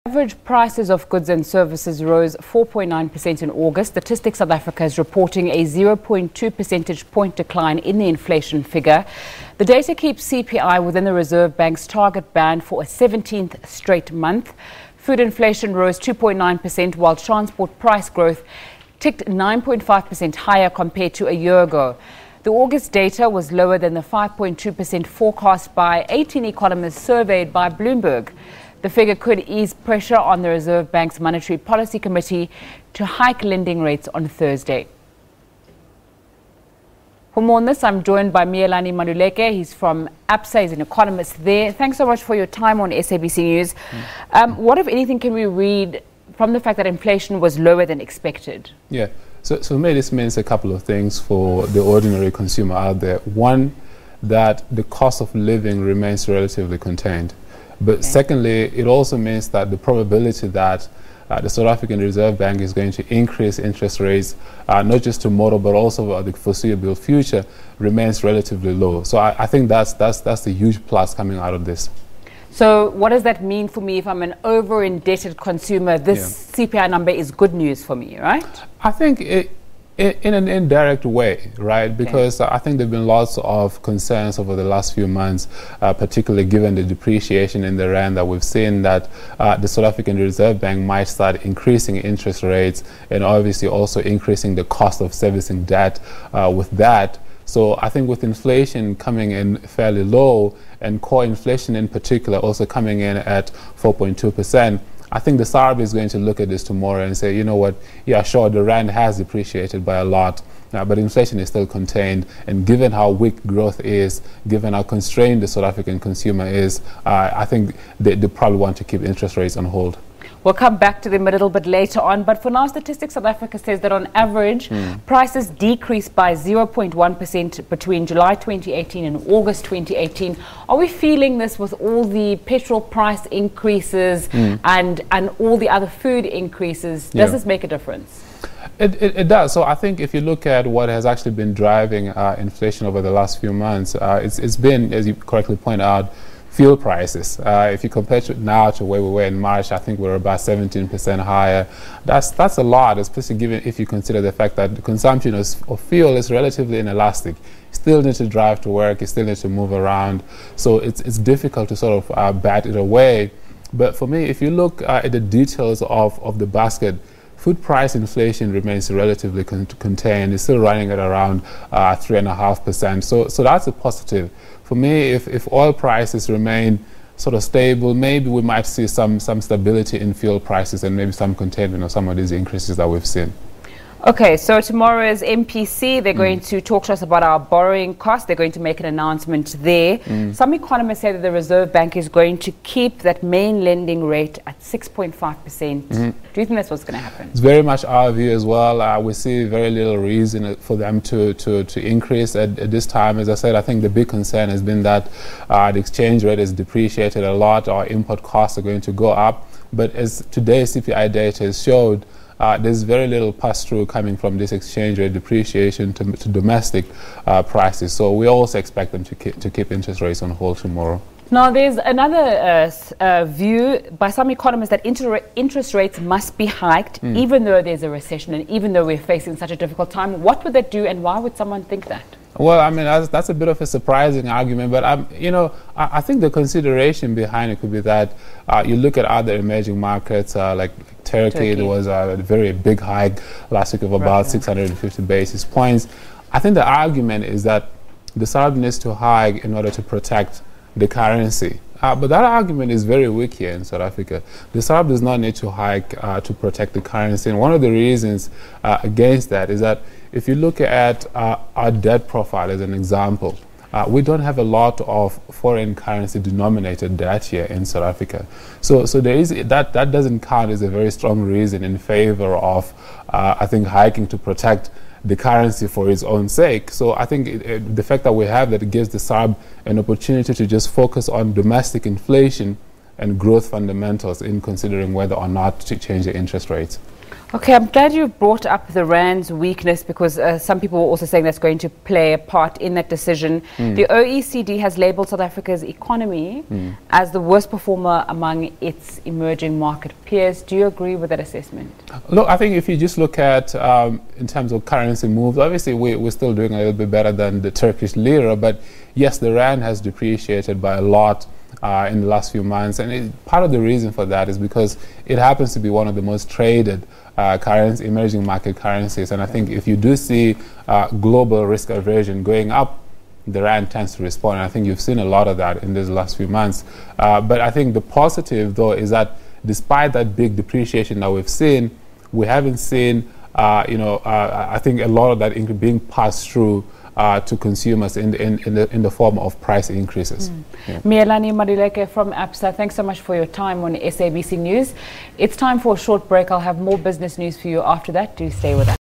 Average prices of goods and services rose 4.9% in August. Statistics South Africa is reporting a 0.2 percentage point decline in the inflation figure. The data keeps CPI within the Reserve Bank's target band for a 17th straight month. Food inflation rose 2.9%, while transport price growth ticked 9.5% higher compared to a year ago. The August data was lower than the 5.2% forecast by 18 economists surveyed by Bloomberg. The figure could ease pressure on the Reserve Bank's Monetary Policy Committee to hike lending rates on Thursday. For more on this, I'm joined by Miyelani Maluleke. He's from ABSA, he's an economist there. Thanks so much for your time on SABC News. What, if anything, can we read from the fact that inflation was lower than expected? Yeah, so for me, this means a couple of things for the ordinary consumer out there. One, that the cost of living remains relatively contained. But secondly, it also means that the probability that the South African Reserve Bank is going to increase interest rates, not just tomorrow, but also for the foreseeable future, remains relatively low. So I think that's the huge plus coming out of this. So what does that mean for me if I'm an over-indebted consumer? This CPI number is good news for me, right? I think in an indirect way, right? Because I think there have been lots of concerns over the last few months, particularly given the depreciation in the rand that we've seen, that the South African Reserve Bank might start increasing interest rates and obviously also increasing the cost of servicing debt with that. So I think with inflation coming in fairly low and core inflation in particular also coming in at 4.2%, I think the SARB is going to look at this tomorrow and say, you know what, yeah, sure, the rand has depreciated by a lot, but inflation is still contained. And given how weak growth is, given how constrained the South African consumer is, I think they probably want to keep interest rates on hold. We'll come back to them a little bit later on. But for now, Statistics South Africa says that on average, prices decreased by 0.1% between July 2018 and August 2018. Are we feeling this with all the petrol price increases and all the other food increases? Does this make a difference? It does. So I think if you look at what has actually been driving inflation over the last few months, it's been, as you correctly point out, fuel prices. If you compare it now to where we were in March, I think we're about 17% higher. That's a lot, especially given if you consider the fact that the consumption of fuel is relatively inelastic. You still need to drive to work, you still need to move around. So it's difficult to sort of bat it away. But for me, if you look at the details of the basket, food price inflation remains relatively contained. It's still running at around 3.5%. So that's a positive. For me, if oil prices remain sort of stable, maybe we might see some stability in fuel prices and maybe some containment of some of these increases that we've seen. Okay, so tomorrow's MPC, they're going to talk to us about our borrowing costs. They're going to make an announcement there. Some economists say that the Reserve Bank is going to keep that main lending rate at 6.5%. Do you think that's what's going to happen? It's very much our view as well. We see very little reason for them to increase at this time. As I said, I think the big concern has been that the exchange rate has depreciated a lot. Our import costs are going to go up. But as today's CPI data has showed, there's very little pass-through coming from this exchange rate depreciation to domestic prices. So we also expect them to keep interest rates on hold tomorrow. Now, there's another view by some economists that interest rates must be hiked even though there's a recession and even though we're facing such a difficult time. What would that do and why would someone think that? Well, I mean, that's a bit of a surprising argument, but I think the consideration behind it could be that you look at other emerging markets like Turkey. There was a very big hike last week of about 650 basis points. I think the argument is that the SARB needs to hike in order to protect the currency. But that argument is very weak here in South Africa. The SARB does not need to hike to protect the currency. And one of the reasons against that is that if you look at our debt profile as an example, we don't have a lot of foreign currency denominated debt here in South Africa. So there is that doesn't count as a very strong reason in favor of, I think, hiking to protect the currency for its own sake. So I think the fact that we have that, it gives the SARB an opportunity to just focus on domestic inflation and growth fundamentals in considering whether or not to change the interest rates. Okay, I'm glad you brought up the rand's weakness, because some people were also saying that's going to play a part in that decision. The OECD has labelled South Africa's economy as the worst performer among its emerging market peers. Do you agree with that assessment? Look, I think if you just look at, in terms of currency moves, obviously we're still doing a little bit better than the Turkish lira, but yes, the rand has depreciated by a lot in the last few months, and part of the reason for that is because it happens to be one of the most traded emerging market currencies, and I think if you do see global risk aversion going up, the rand tends to respond, and I think you've seen a lot of that in these last few months. But I think the positive, though, is that despite that big depreciation that we've seen, we haven't seen, I think a lot of that being passed through to consumers in the form of price increases. Yeah. Miyelani Maluleke from ABSA, thanks so much for your time on SABC News. It's time for a short break. I'll have more business news for you after that. Do stay with us.